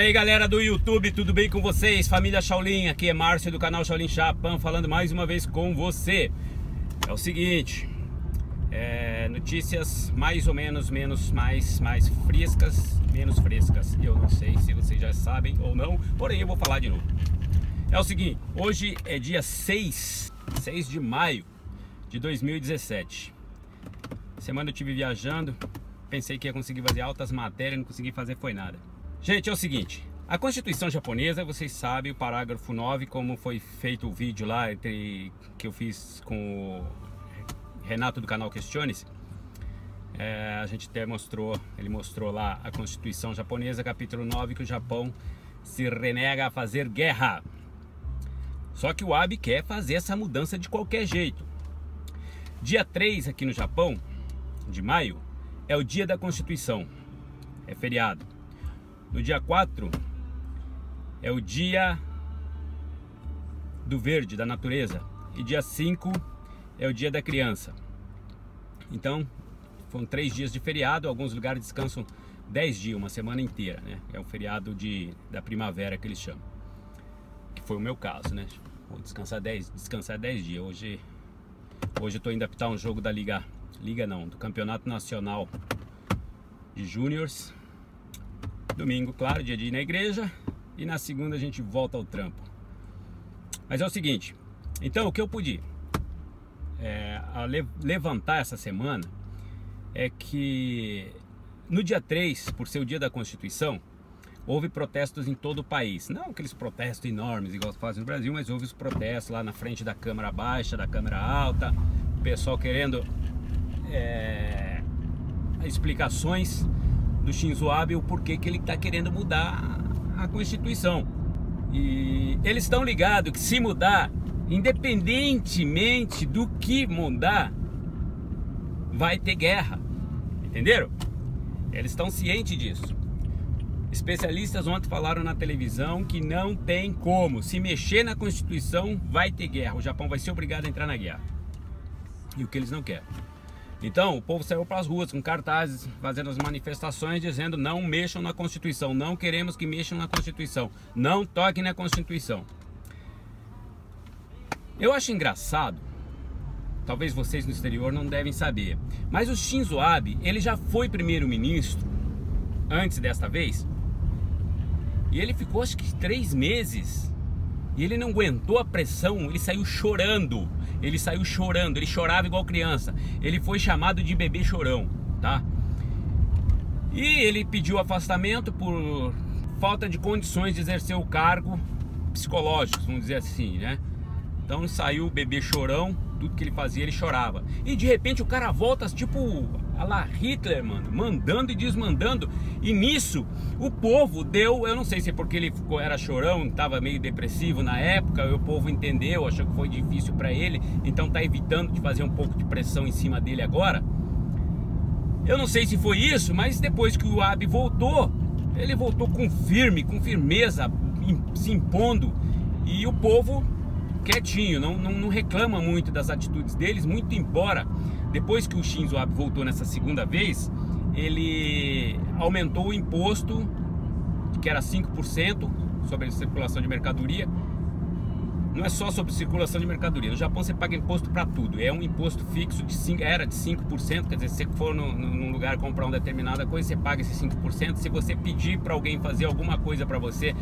E aí galera do YouTube, tudo bem com vocês? Família Shaolin, aqui é Márcio do canal Shaolin Japan, falando mais uma vez com você. É o seguinte, notícias mais ou menos mais frescas, menos frescas. Eu não sei se vocês já sabem ou não, porém eu vou falar de novo. É o seguinte, hoje é dia 6 de maio de 2017. Semana eu estive viajando, pensei que ia conseguir fazer altas matérias, não consegui fazer foi nada. Gente, é o seguinte, a Constituição japonesa, vocês sabem, o parágrafo 9, como foi feito o vídeo lá que eu fiz com o Renato do canal Questione-se, a gente até mostrou, ele mostrou lá a Constituição japonesa, capítulo 9, que o Japão se renega a fazer guerra. Só que o Abe quer fazer essa mudança de qualquer jeito. Dia 3 aqui no Japão, de maio, é o dia da Constituição, é feriado. No dia 4 é o dia do verde, da natureza. E dia 5 é o dia da criança. Então, foram 3 dias de feriado. Alguns lugares descansam 10 dias, uma semana inteira, né? É o feriado da primavera que eles chamam. Que foi o meu caso, né? Vou descansar 10 dias. Hoje eu estou indo apitar um jogo da do Campeonato Nacional de Júniors. Domingo, claro, dia de ir na igreja. E na segunda a gente volta ao trampo. Mas é o seguinte, então o que eu pude levantar essa semana é que no dia 3, por ser o dia da Constituição, houve protestos em todo o país. Não aqueles protestos enormes igual fazem no Brasil, mas houve os protestos lá na frente da Câmara Baixa, da Câmara Alta, o pessoal querendo explicações do Shinzo Abe, o porquê que ele está querendo mudar a Constituição. E eles estão ligados que se mudar, independentemente do que mudar, vai ter guerra. Entenderam? Eles estão cientes disso. Especialistas ontem falaram na televisão que não tem como. Se mexer na Constituição, vai ter guerra. O Japão vai ser obrigado a entrar na guerra. E o que eles não querem. Então, o povo saiu para as ruas com cartazes, fazendo as manifestações, dizendo: não mexam na Constituição, não queremos que mexam na Constituição, não toquem na Constituição. Eu acho engraçado, talvez vocês no exterior não devem saber, mas o Shinzo Abe, ele já foi primeiro-ministro antes desta vez, e ele ficou acho que 3 meses, e ele não aguentou a pressão, ele saiu chorando. Ele chorava igual criança. Ele foi chamado de bebê chorão, tá? E ele pediu afastamento por falta de condições de exercer o cargo psicológico, vamos dizer assim, né? Então saiu o bebê chorão, tudo que ele fazia ele chorava. E de repente o cara volta tipo a la Hitler, mano, mandando e desmandando. E nisso o povo deu, eu não sei se é porque ele era chorão, estava meio depressivo na época, o povo entendeu, achou que foi difícil para ele, então tá evitando de fazer um pouco de pressão em cima dele agora. Eu não sei se foi isso, mas depois que o Abe voltou, ele voltou com firmeza, se impondo, e o povo quietinho, não reclama muito das atitudes deles, muito embora depois que o Shinzo Abe voltou nessa segunda vez, ele aumentou o imposto, que era 5% sobre a circulação de mercadoria. Não é só sobre circulação de mercadoria, no Japão você paga imposto para tudo, é um imposto fixo, era de 5%, quer dizer, se você for num lugar comprar uma determinada coisa, você paga esse 5%, se você pedir para alguém fazer alguma coisa para você,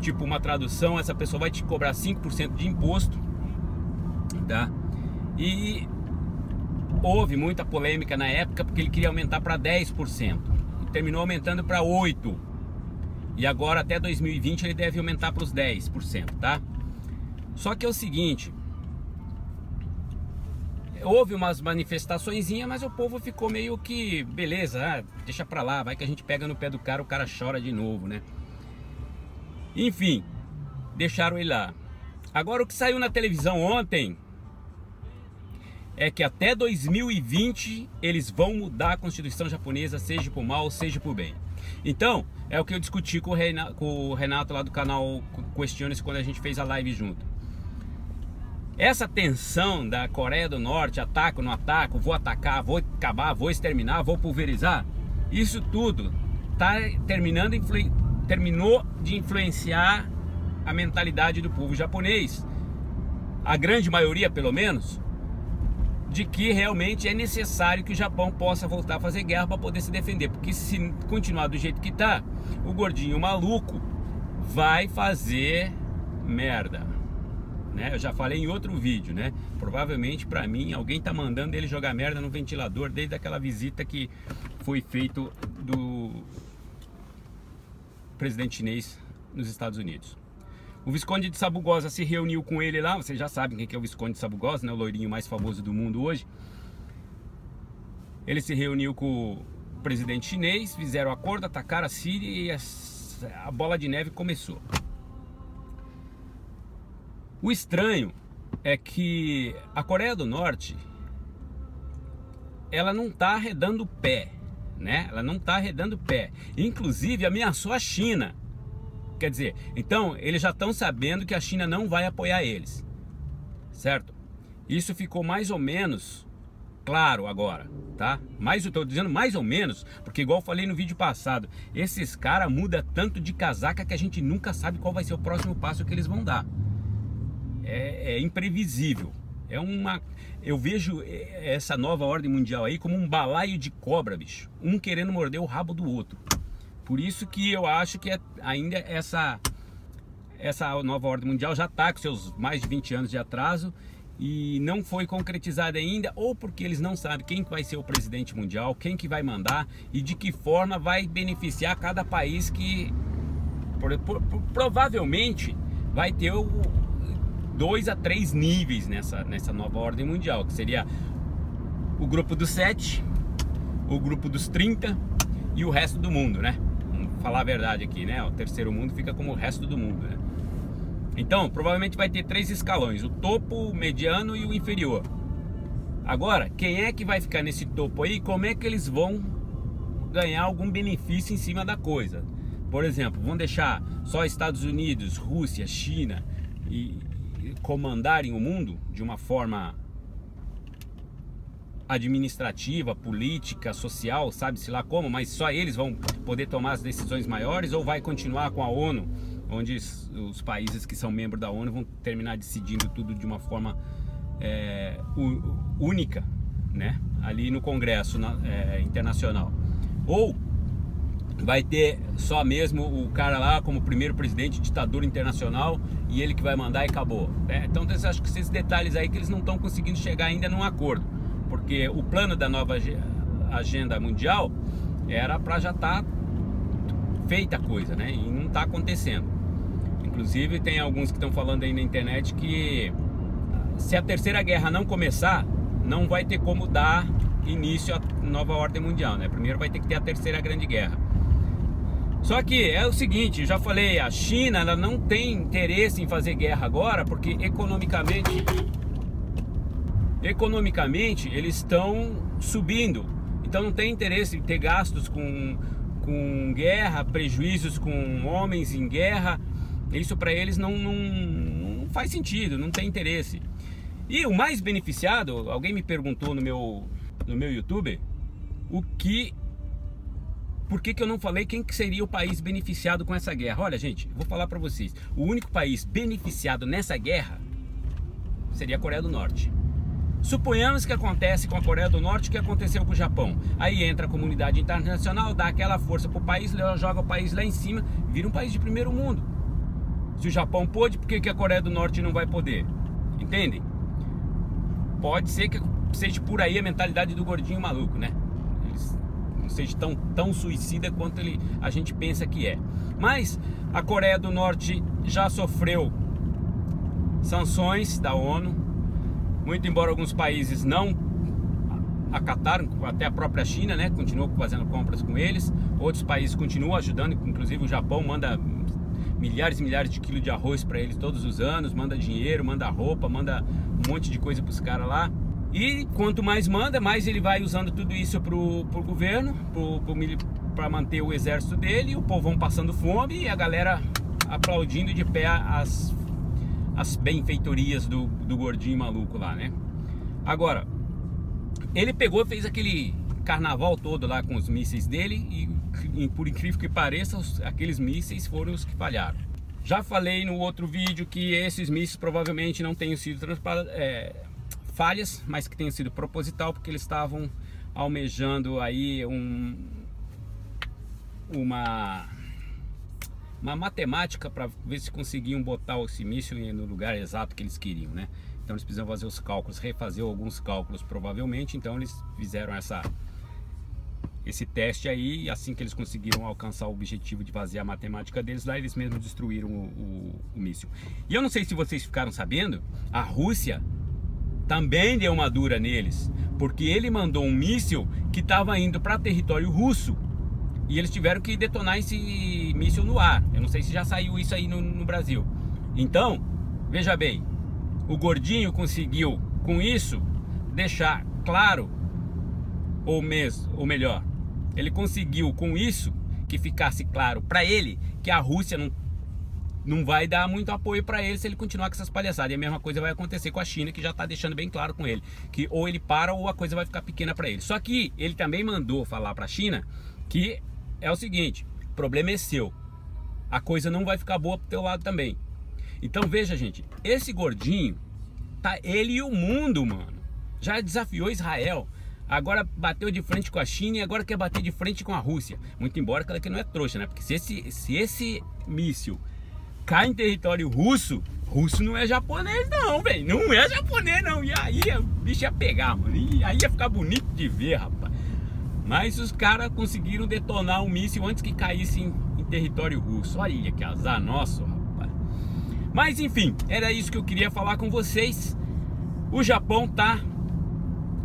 tipo uma tradução, essa pessoa vai te cobrar 5% de imposto, tá? E houve muita polêmica na época porque ele queria aumentar para 10% e terminou aumentando para 8%. E agora até 2020 ele deve aumentar para os 10%, tá? Só que é o seguinte, houve umas manifestaçõezinhas, mas o povo ficou meio que, beleza, deixa pra lá, vai que a gente pega no pé do cara, o cara chora de novo, né? Enfim, deixaram ele lá. Agora o que saiu na televisão ontem é que até 2020 eles vão mudar a Constituição japonesa, seja por mal, seja por bem. Então, é o que eu discuti com o Renato lá do canal Questione-se quando a gente fez a live junto. Essa tensão da Coreia do Norte, ataco, não ataco, vou atacar, vou acabar, vou exterminar, vou pulverizar, isso tudo está terminando terminou de influenciar a mentalidade do povo japonês, a grande maioria pelo menos, de que realmente é necessário que o Japão possa voltar a fazer guerra para poder se defender, porque se continuar do jeito que tá, o gordinho maluco vai fazer merda, né? Eu já falei em outro vídeo, né? Provavelmente para mim alguém tá mandando ele jogar merda no ventilador desde aquela visita que foi feito do presidente chinês nos Estados Unidos. O Visconde de Sabugosa se reuniu com ele lá. Vocês já sabem quem que é o Visconde de Sabugosa, né? O loirinho mais famoso do mundo hoje. Ele se reuniu com o presidente chinês, fizeram acordo, atacaram a Síria e a bola de neve começou. O estranho é que a Coreia do Norte, ela não está arredando o pé, né? Ela não está arredando o pé. Inclusive ameaçou a China. Quer dizer, então eles já estão sabendo que a China não vai apoiar eles, certo? Isso ficou mais ou menos claro agora, tá? Mas eu estou dizendo mais ou menos, porque igual eu falei no vídeo passado, esses caras mudam tanto de casaca que a gente nunca sabe qual vai ser o próximo passo que eles vão dar. É imprevisível. Eu vejo essa nova ordem mundial aí como um balaio de cobra, bicho. Um querendo morder o rabo do outro. Por isso que eu acho que ainda essa nova ordem mundial já está com seus mais de 20 anos de atraso e não foi concretizada ainda, ou porque eles não sabem quem vai ser o presidente mundial, quem que vai mandar e de que forma vai beneficiar cada país que provavelmente vai ter 2 a 3 níveis nessa nova ordem mundial, que seria o grupo dos 7, o grupo dos 30 e o resto do mundo, né? Vamos falar a verdade aqui, né? O terceiro mundo fica como o resto do mundo, né? Então, provavelmente vai ter 3 escalões, o topo, o mediano e o inferior. Agora, quem é que vai ficar nesse topo aí? Como é que eles vão ganhar algum benefício em cima da coisa? Por exemplo, vão deixar só Estados Unidos, Rússia, China e comandarem o mundo de uma forma administrativa, política, social, sabe-se lá como, mas só eles vão poder tomar as decisões maiores, ou vai continuar com a ONU, onde os países que são membros da ONU vão terminar decidindo tudo de uma forma única, né? Ali no Congresso internacional, ou vai ter só mesmo o cara lá como primeiro presidente, ditador internacional, e ele que vai mandar e acabou, né? Então eu acho que esses detalhes aí que eles não estão conseguindo chegar ainda num acordo, porque o plano da nova agenda mundial era para já estar feita a coisa, né? E não está acontecendo. Inclusive tem alguns que estão falando aí na internet que se a terceira guerra não começar, não vai ter como dar início à nova ordem mundial, né? Primeiro vai ter que ter a terceira grande guerra. Só que é o seguinte, eu já falei, a China ela não tem interesse em fazer guerra agora, porque economicamente eles estão subindo, então não tem interesse em ter gastos com guerra, prejuízos com homens em guerra. Isso para eles não faz sentido, não tem interesse. E o mais beneficiado, alguém me perguntou no meu YouTube por que eu não falei quem que seria o país beneficiado com essa guerra. Olha, gente, vou falar para vocês, o único país beneficiado nessa guerra seria a Coreia do Norte. Suponhamos que acontece com a Coreia do Norte o que aconteceu com o Japão. Aí entra a comunidade internacional, dá aquela força pro país, joga o país lá em cima, vira um país de primeiro mundo. Se o Japão pôde, por que a Coreia do Norte não vai poder? Entendem? Pode ser que seja por aí a mentalidade do gordinho maluco, né? Eles não seja tão suicida quanto a gente pensa que é. Mas a Coreia do Norte já sofreu sanções da ONU. Muito embora alguns países não acataram, até a própria China, né, continuou fazendo compras com eles. Outros países continuam ajudando, inclusive o Japão manda milhares e milhares de quilos de arroz para eles todos os anos, manda dinheiro, manda roupa, manda um monte de coisa para os caras lá. E quanto mais manda, mais ele vai usando tudo isso pro governo, para manter o exército dele, e o povão passando fome e a galera aplaudindo de pé as benfeitorias do gordinho maluco lá, né? Agora, ele pegou e fez aquele carnaval todo lá com os mísseis dele e por incrível que pareça, aqueles mísseis foram os que falharam. Já falei no outro vídeo que esses mísseis provavelmente não tenham sido falhas, mas que tenham sido proposital, porque eles estavam almejando aí uma matemática para ver se conseguiam botar esse míssil no lugar exato que eles queriam, né? Então eles precisam fazer os cálculos, refazer alguns cálculos provavelmente. Então eles fizeram esse teste aí, e assim que eles conseguiram alcançar o objetivo de fazer a matemática deles lá, eles mesmos destruíram o míssil. E eu não sei se vocês ficaram sabendo, a Rússia também deu uma dura neles, porque ele mandou um míssil que estava indo para território russo e eles tiveram que detonar esse míssil no ar. Eu não sei se já saiu isso aí no Brasil. Então, veja bem, o gordinho conseguiu com isso deixar claro, ou melhor, ele conseguiu com isso que ficasse claro para ele que a Rússia não vai dar muito apoio para ele se ele continuar com essas palhaçadas. E a mesma coisa vai acontecer com a China, que já está deixando bem claro com ele, que ou ele para ou a coisa vai ficar pequena para ele. Só que ele também mandou falar para a China que é o seguinte: o problema é seu, a coisa não vai ficar boa pro teu lado também. Então veja, gente, esse gordinho, tá ele e o mundo, mano. Já desafiou Israel, agora bateu de frente com a China e agora quer bater de frente com a Rússia. Muito embora aquela que não é trouxa, né? Porque se esse míssil cai em território russo, russo não é japonês não, velho. Não é japonês não. E aí o bicho ia pegar, mano. E aí ia ficar bonito de ver, rapaz. Mas os caras conseguiram detonar o míssil antes que caísse em território russo. Olha que azar nosso, rapaz. Mas enfim, era isso que eu queria falar com vocês. O Japão tá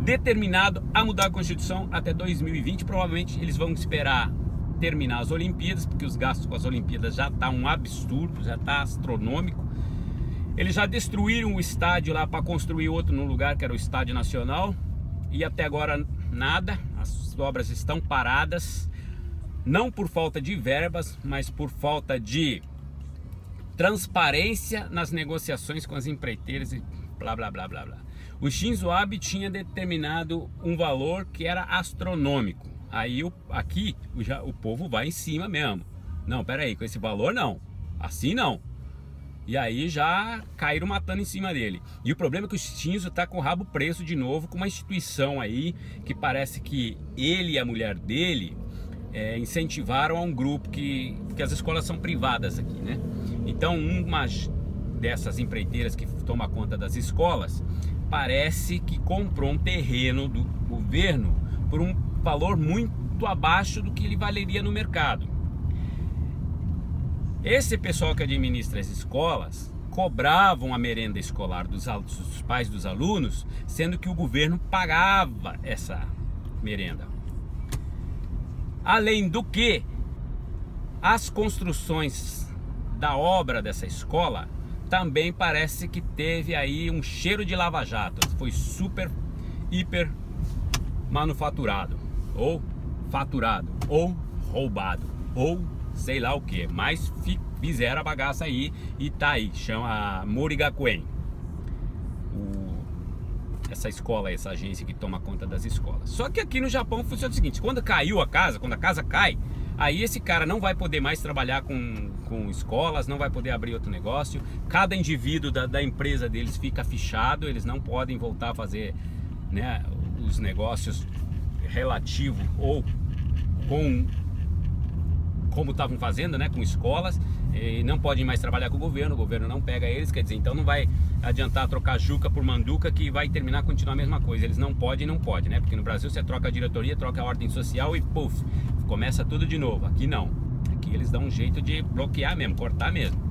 determinado a mudar a Constituição até 2020. Provavelmente eles vão esperar terminar as Olimpíadas, porque os gastos com as Olimpíadas já tá um absurdo, já tá astronômico. Eles já destruíram o estádio lá para construir outro no lugar, que era o Estádio Nacional, e até agora nada. As obras estão paradas, não por falta de verbas, mas por falta de transparência nas negociações com as empreiteiras e blá blá blá blá blá. O Shinzo Abe tinha determinado um valor que era astronômico. Aí aqui o povo vai em cima mesmo. Não, pera aí, com esse valor não, assim não. E aí já caíram matando em cima dele. E o problema é que o Shinzo tá com o rabo preso de novo com uma instituição aí que parece que ele e a mulher dele incentivaram a um grupo que as escolas são privadas aqui, né? Então uma dessas empreiteiras que toma conta das escolas parece que comprou um terreno do governo por um valor muito abaixo do que ele valeria no mercado. Esse pessoal que administra as escolas cobravam a merenda escolar dos pais dos alunos, sendo que o governo pagava essa merenda. Além do que, as construções da obra dessa escola também parece que teve aí um cheiro de lava-jato. Foi super, hiper manufaturado, ou faturado, ou roubado, ou sei lá o que, mas fizeram a bagaça aí e tá aí, chama Morigakuen, essa escola, essa agência que toma conta das escolas. Só que aqui no Japão funciona o seguinte: quando caiu a casa, quando a casa cai, aí esse cara não vai poder mais trabalhar com escolas, não vai poder abrir outro negócio. Cada indivíduo da empresa deles fica fichado, eles não podem voltar a fazer, né, os negócios relativos ou como estavam fazendo, né, com escolas, e não podem mais trabalhar com o governo não pega eles, quer dizer, então não vai adiantar trocar juca por manduca, que vai terminar, continuar a mesma coisa. Eles não podem, né, porque no Brasil você troca a diretoria, troca a ordem social e puf, começa tudo de novo. Aqui não, aqui eles dão um jeito de bloquear mesmo, cortar mesmo.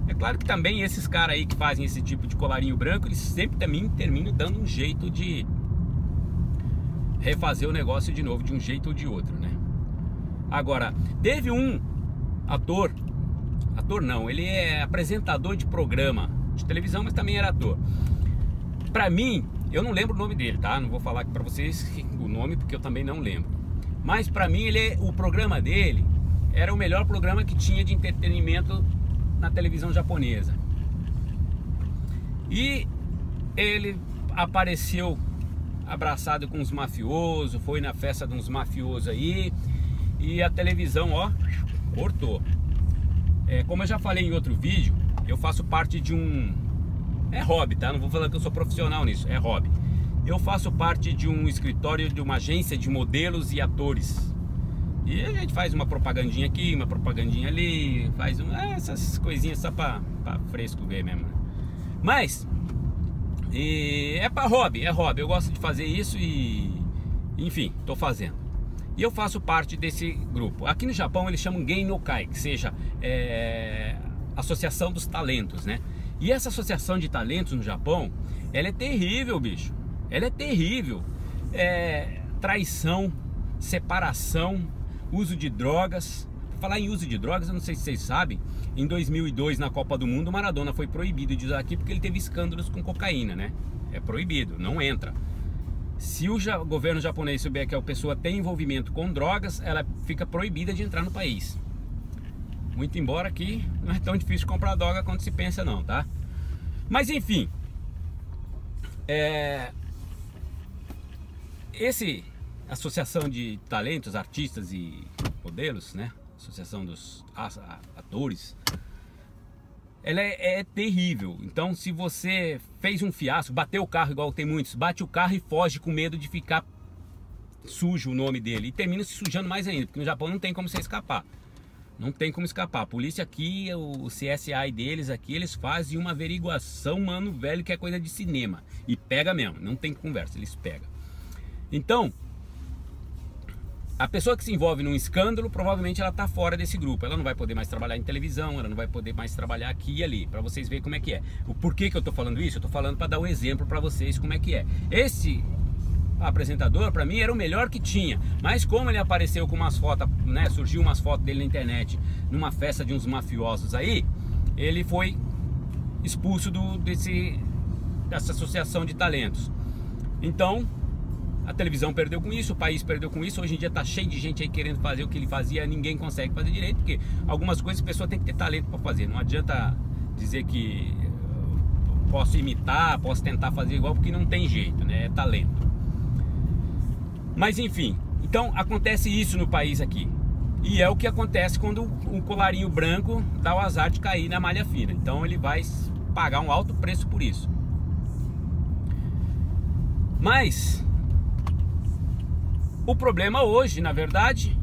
É claro que também esses caras aí que fazem esse tipo de colarinho branco, eles sempre também terminam dando um jeito de refazer o negócio de novo, de um jeito ou de outro, né? Agora, teve um ator não, ele é apresentador de programa de televisão, mas também era ator. Pra mim, eu não lembro o nome dele, tá? Não vou falar aqui pra vocês o nome, porque eu também não lembro. Mas pra mim, o programa dele era o melhor programa que tinha de entretenimento na televisão japonesa. E ele apareceu abraçado com uns mafiosos, foi na festa de uns mafiosos aí, e a televisão, ó, cortou. Como eu já falei em outro vídeo, eu faço parte de um... É hobby, tá? Não vou falar que eu sou profissional nisso, é hobby. Eu faço parte de um escritório, de uma agência de modelos e atores. E a gente faz uma propagandinha aqui, uma propagandinha ali, faz essas coisinhas só pra fresco ver mesmo. Mas, é pra hobby, é hobby. Eu gosto de fazer isso e, enfim, tô fazendo. E eu faço parte desse grupo. Aqui no Japão eles chamam Gennokai, que seja Associação dos Talentos, né? E essa associação de talentos no Japão, ela é terrível, bicho. Ela é terrível. Traição, separação, uso de drogas. Falar em uso de drogas, eu não sei se vocês sabem, em 2002 na Copa do Mundo, o Maradona foi proibido de usar aqui porque ele teve escândalos com cocaína, né? É proibido, não entra. Se o governo japonês souber que a pessoa tem envolvimento com drogas, ela fica proibida de entrar no país. Muito embora aqui não é tão difícil comprar droga quanto se pensa não, tá? Mas enfim, esse associação de talentos, artistas e modelos, né? Associação dos atores, ela é terrível. Então, se você fez um fiasco, bateu o carro, igual tem muitos, bate o carro e foge com medo de ficar sujo o nome dele, e termina se sujando mais ainda, porque no Japão não tem como você escapar. Não tem como escapar. A polícia aqui, o CSI deles aqui, eles fazem uma averiguação, mano, velho, que é coisa de cinema. E pega mesmo, não tem conversa, eles pegam. Então, a pessoa que se envolve num escândalo, provavelmente ela tá fora desse grupo. Ela não vai poder mais trabalhar em televisão, ela não vai poder mais trabalhar aqui e ali, para vocês verem como é que é. O porquê que eu tô falando isso? Eu tô falando para dar um exemplo para vocês como é que é. Esse apresentador, para mim, era o melhor que tinha, mas como ele apareceu com umas fotos, né, surgiu umas fotos dele na internet, numa festa de uns mafiosos aí, ele foi expulso dessa associação de talentos. Então, a televisão perdeu com isso, o país perdeu com isso. Hoje em dia tá cheio de gente aí querendo fazer o que ele fazia, ninguém consegue fazer direito, porque algumas coisas a pessoa tem que ter talento para fazer. Não adianta dizer que posso imitar, posso tentar fazer igual, porque não tem jeito, né? É talento. Mas enfim, então acontece isso no país aqui. E é o que acontece quando um colarinho branco dá o azar de cair na malha fina. Então ele vai pagar um alto preço por isso. Mas o problema hoje, na verdade,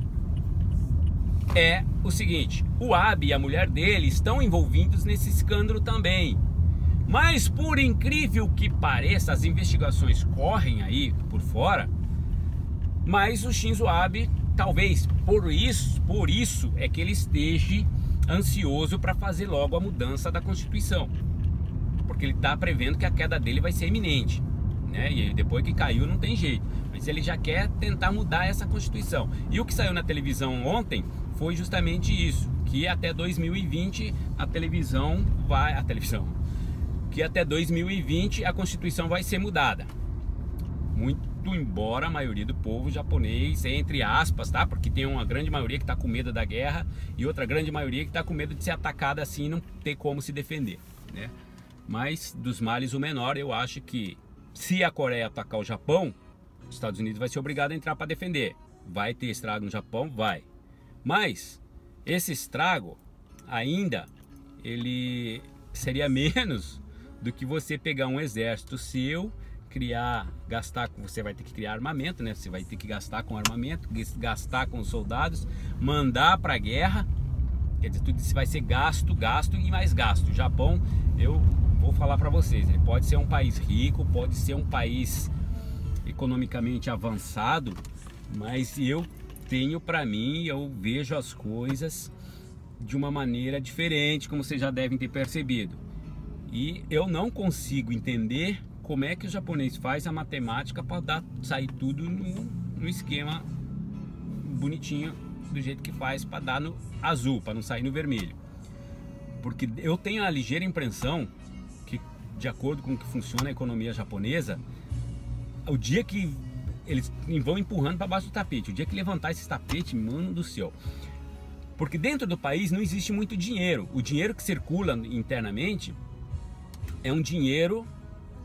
é o seguinte: o Abe e a mulher dele estão envolvidos nesse escândalo também. Mas por incrível que pareça, as investigações correm aí por fora. Mas o Shinzo Abe, talvez por isso é que ele esteja ansioso para fazer logo a mudança da Constituição, porque ele está prevendo que a queda dele vai ser iminente, né? E depois que caiu não tem jeito, mas ele já quer tentar mudar essa Constituição. E o que saiu na televisão ontem foi justamente isso, que até 2020 que até 2020 a Constituição vai ser mudada. Muito embora a maioria do povo japonês, entre aspas, tá? Porque tem uma grande maioria que está com medo da guerra e outra grande maioria que está com medo de ser atacada assim e não ter como se defender, né? Mas dos males o menor, eu acho que se a Coreia atacar o Japão, os Estados Unidos vai ser obrigado a entrar para defender. Vai ter estrago no Japão? Vai. Mas esse estrago ainda ele seria menos do que você pegar um exército seu, você vai ter que criar armamento, né? Você vai ter que gastar com armamento, gastar com soldados, mandar para a guerra. Quer dizer, tudo isso vai ser gasto e mais gasto. O Japão, eu vou falar para vocês, ele pode ser um país rico, pode ser um país economicamente avançado, mas eu tenho para mim, eu vejo as coisas de uma maneira diferente, como vocês já devem ter percebido. E eu não consigo entender como é que o japonês faz a matemática para sair tudo no esquema bonitinho, do jeito que faz para dar no azul, para não sair no vermelho. Porque eu tenho a ligeira impressão que, de acordo com o que funciona a economia japonesa, o dia que eles vão empurrando para baixo do tapete, o dia que levantar esse tapete, mano do céu. Porque dentro do país não existe muito dinheiro. O dinheiro que circula internamente é um dinheiro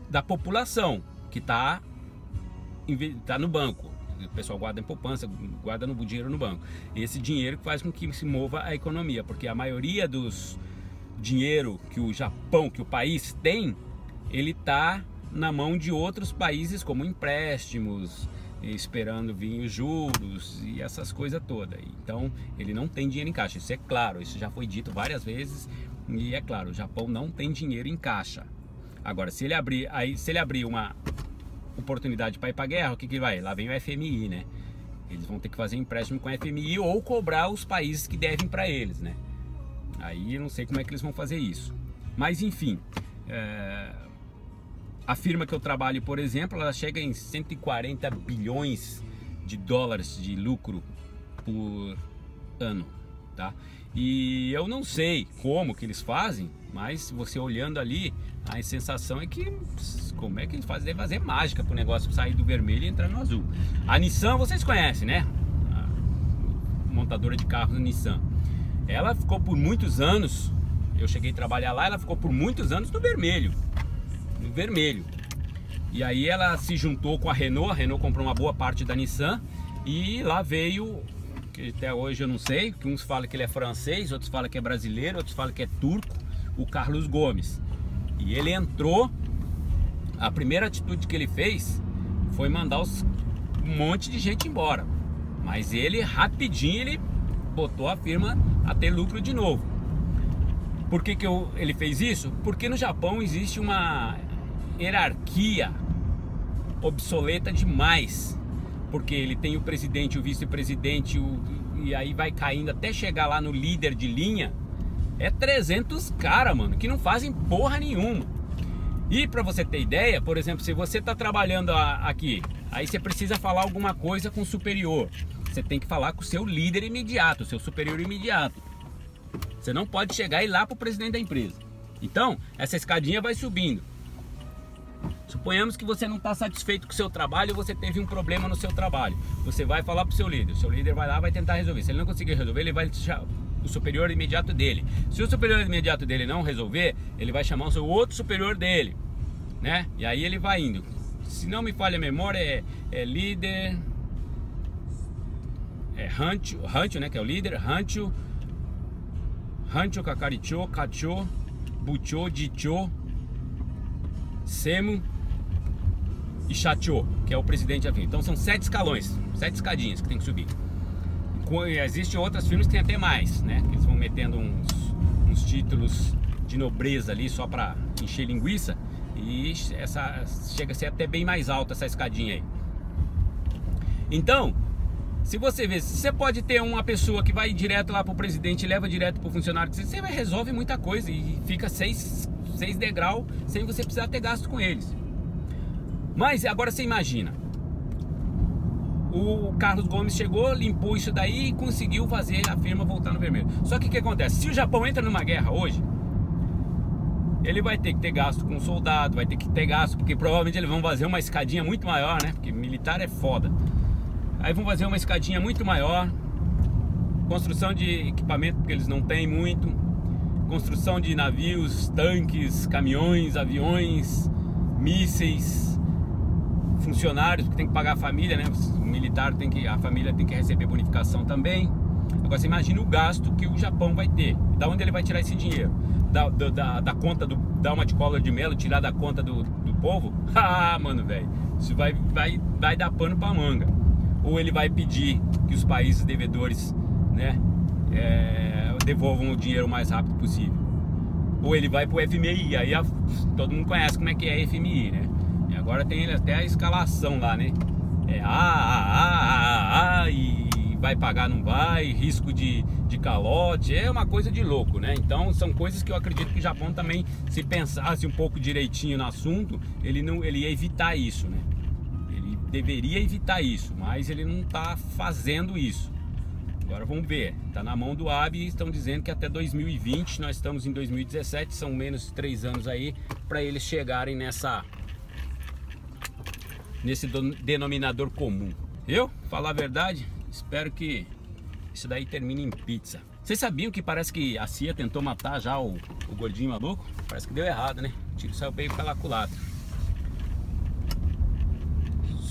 da população que está no banco. o pessoal guarda em poupança, guarda no dinheiro no banco. Esse dinheiro que faz com que se mova a economia, porque a maioria dos dinheiro que o Japão, que o país tem, ele está na mão de outros países, como empréstimos, esperando vir os juros e essas coisas todas. Então ele não tem dinheiro em caixa, isso é claro, isso já foi dito várias vezes. E é claro, o Japão não tem dinheiro em caixa. Agora, se ele abrir uma oportunidade para ir para a guerra, o que vai? Lá vem o FMI, né? Eles vão ter que fazer empréstimo com o FMI ou cobrar os países que devem para eles, né? Aí eu não sei como é que eles vão fazer isso. Mas enfim, a firma que eu trabalho, por exemplo, ela chega em 140 bilhões de dólares de lucro por ano, tá? E eu não sei como que eles fazem, mas você olhando ali, a sensação é que como é que eles fazem? Deve fazer mágica para o negócio sair do vermelho e entrar no azul. A Nissan vocês conhecem, né? A montadora de carros da Nissan. Ela ficou por muitos anos, eu cheguei a trabalhar lá, ela ficou por muitos anos no vermelho. No vermelho. E aí ela se juntou com a Renault comprou uma boa parte da Nissan e lá veio, que até hoje eu não sei, que uns falam que ele é francês, outros falam que é brasileiro, outros falam que é turco, o Carlos Gomes. E ele entrou, a primeira atitude que ele fez foi mandar um monte de gente embora. Mas ele rapidinho ele botou a firma a ter lucro de novo. Por que ele fez isso? Porque no Japão existe uma hierarquia obsoleta demais. Porque ele tem o presidente, o vice-presidente, e aí vai caindo até chegar lá no líder de linha. É 300 caras, mano, que não fazem porra nenhuma. E pra você ter ideia, por exemplo, se você tá trabalhando aqui, aí você precisa falar alguma coisa com o superior. Você tem que falar com o seu líder imediato, o seu superior imediato. Você não pode chegar e ir lá pro presidente da empresa. Então, essa escadinha vai subindo. Suponhamos que você não está satisfeito com o seu trabalho, você teve um problema no seu trabalho. Você vai falar pro seu líder vai lá, vai tentar resolver. Se ele não conseguir resolver, ele vai chamar o superior imediato dele. Se o superior imediato dele não resolver, ele vai chamar o seu outro superior dele, né? E aí ele vai indo. Se não me falha a memória, é líder, Rancho, né? Que é o líder, Rancho, Kakaricho, Kacho, Bucho, Jicho, Semu e Shacho, que é o presidente da firma. Então são 7 escalões, 7 escadinhas que tem que subir. Existem outras firmas que tem até mais, né? Eles vão metendo uns títulos de nobreza ali só para encher linguiça. E chega a ser até bem mais alta essa escadinha aí. Então, se você vê, você pode ter uma pessoa que vai direto lá pro presidente e leva direto pro funcionário, você resolve muita coisa e fica 6 degraus sem você precisar ter gasto com eles. Mas agora você imagina, o Carlos Gomes chegou, limpou isso daí e conseguiu fazer a firma voltar no vermelho. Só que o que acontece? Se o Japão entra numa guerra hoje, ele vai ter que ter gasto com soldado, vai ter que ter gasto, porque provavelmente eles vão fazer uma escadinha muito maior, né? Porque militar é foda. Aí vão fazer uma escadinha muito maior, construção de equipamento, porque eles não têm muito, construção de navios, tanques, caminhões, aviões, mísseis, funcionários, porque tem que pagar a família, né? O militar a família tem que receber bonificação também. Agora você imagina o gasto que o Japão vai ter. Da onde ele vai tirar esse dinheiro? Da conta dar uma de cola de melo, tirar da conta do povo? Ah, mano, velho, isso vai dar pano pra manga. Ou ele vai pedir que os países devedores, né, devolvam o dinheiro o mais rápido possível. Ou ele vai pro FMI, aí todo mundo conhece como é que é FMI, né? E agora tem até a escalação lá, né? E vai pagar, não vai, risco de calote, é uma coisa de louco, né? Então são coisas que eu acredito que o Japão também, se pensasse um pouco direitinho no assunto, ele ia evitar isso, né? Ele deveria evitar isso, mas ele não está fazendo isso. Agora vamos ver, está na mão do Abe e estão dizendo que até 2020, nós estamos em 2017, são menos de 3 anos aí para eles chegarem nesse denominador comum. Eu, falar a verdade, espero que isso daí termine em pizza. Vocês sabiam que parece que a CIA tentou matar já o gordinho maluco? Parece que deu errado, né? O tiro saiu bem pela culatra.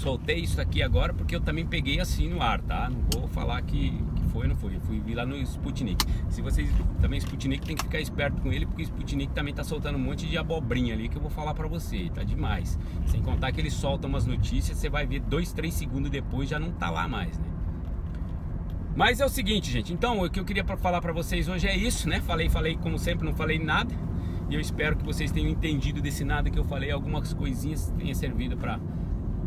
soltei isso aqui agora porque eu também peguei assim no ar, tá? Não vou falar que foi ou não foi. Eu vi lá no Sputnik. Se vocês também, Sputnik, tem que ficar esperto com ele, porque o Sputnik também tá soltando um monte de abobrinha ali que eu vou falar pra você. Tá demais. Sem contar que ele solta umas notícias, você vai ver 2, 3 segundos depois já não tá lá mais, né? Mas é o seguinte, gente. Então, o que eu queria falar pra vocês hoje é isso, né? Falei, como sempre, não falei nada. E eu espero que vocês tenham entendido desse nada que eu falei. Algumas coisinhas tenha servido pra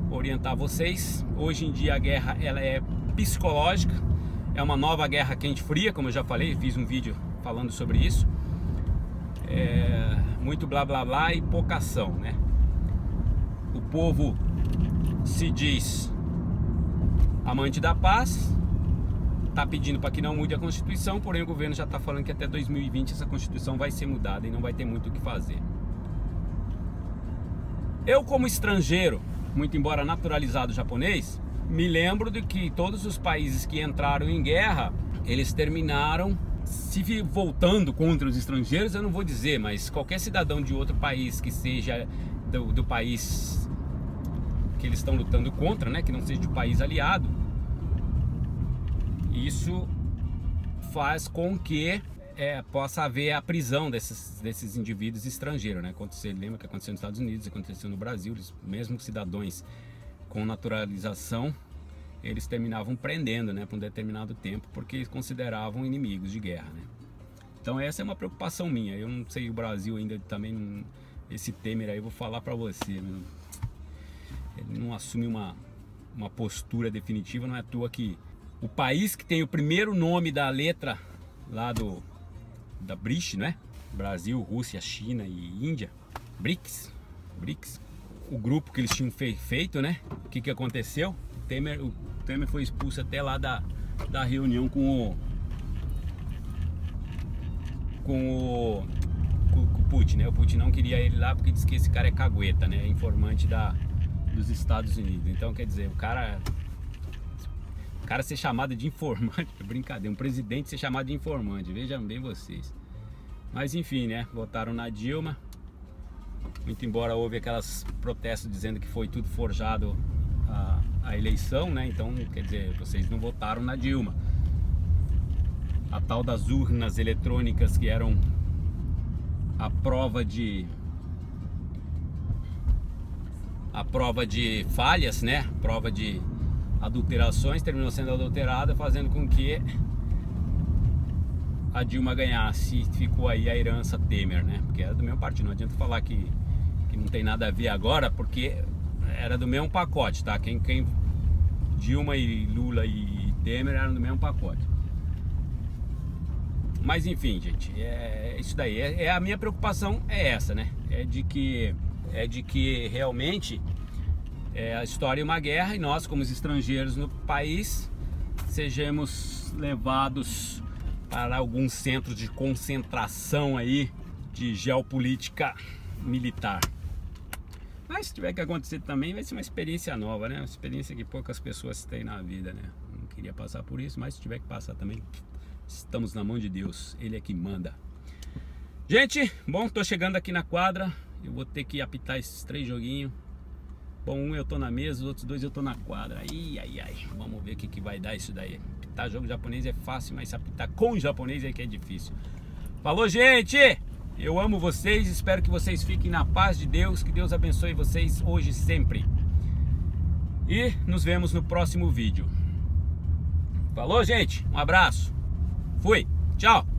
orientar vocês. Hoje em dia a guerra, ela é psicológica. É uma nova guerra quente-fria, como eu já falei. Fiz um vídeo falando sobre isso. Muito blá blá blá e pouca ação, né? O povo se diz amante da paz, tá pedindo para que não mude a Constituição, porém o governo já está falando que até 2020 essa Constituição vai ser mudada e não vai ter muito o que fazer. Eu, como estrangeiro, muito embora naturalizado japonês, me lembro de que todos os países que entraram em guerra, eles terminaram se voltando contra os estrangeiros. Eu não vou dizer, mas qualquer cidadão de outro país que seja do país que eles estão lutando contra, né, que não seja de um país aliado, isso faz com que possa haver a prisão desses indivíduos estrangeiros, né? Lembra que aconteceu nos Estados Unidos, aconteceu no Brasil, mesmo cidadãos com naturalização, eles terminavam prendendo, né, por um determinado tempo, porque eles consideravam inimigos de guerra, né? Então essa é uma preocupação minha. Eu não sei o Brasil ainda também, esse Temer aí, eu vou falar pra você, ele não assume uma postura definitiva. Não é à toa que o país que tem o primeiro nome da letra lá da BRICS, né? Brasil, Rússia, China e Índia, BRICS, o grupo que eles tinham feito, né? O que aconteceu? O Temer foi expulso até lá da reunião com o Putin, né? O Putin não queria ele lá porque disse que esse cara é cagueta, né? É informante dos Estados Unidos. Então, quer dizer, o cara ser chamado de informante, brincadeira, um presidente ser chamado de informante, vejam bem vocês. Mas enfim, né, votaram na Dilma, muito embora houve aquelas protestos dizendo que foi tudo forjado a eleição, né, então quer dizer, vocês não votaram na Dilma. A tal das urnas eletrônicas que eram a prova de falhas, né, prova de adulterações, terminou sendo adulterada, fazendo com que a Dilma ganhasse. Ficou aí a herança Temer, né? Porque era do mesmo partido. Não adianta falar que não tem nada a ver agora, porque era do mesmo pacote, tá? Dilma e Lula e Temer eram do mesmo pacote. Mas enfim, gente, isso daí. A minha preocupação é essa, né? É de que realmente a história é uma guerra e nós, como os estrangeiros no país, sejamos levados para alguns centros de concentração aí de geopolítica militar. Mas se tiver que acontecer também, vai ser uma experiência nova, né? Uma experiência que poucas pessoas têm na vida, né? Não queria passar por isso, mas se tiver que passar também, estamos na mão de Deus, Ele é que manda. Gente, bom, tô chegando aqui na quadra, eu vou ter que apitar esses 3 joguinhos. Bom, um eu tô na mesa, os outros 2 eu tô na quadra. Ai. Vamos ver o que vai dar isso daí. Apitar jogo japonês é fácil, mas apitar com japonês é que é difícil. Falou, gente! Eu amo vocês, espero que vocês fiquem na paz de Deus. Que Deus abençoe vocês hoje e sempre. E nos vemos no próximo vídeo. Falou, gente! Um abraço. Fui. Tchau.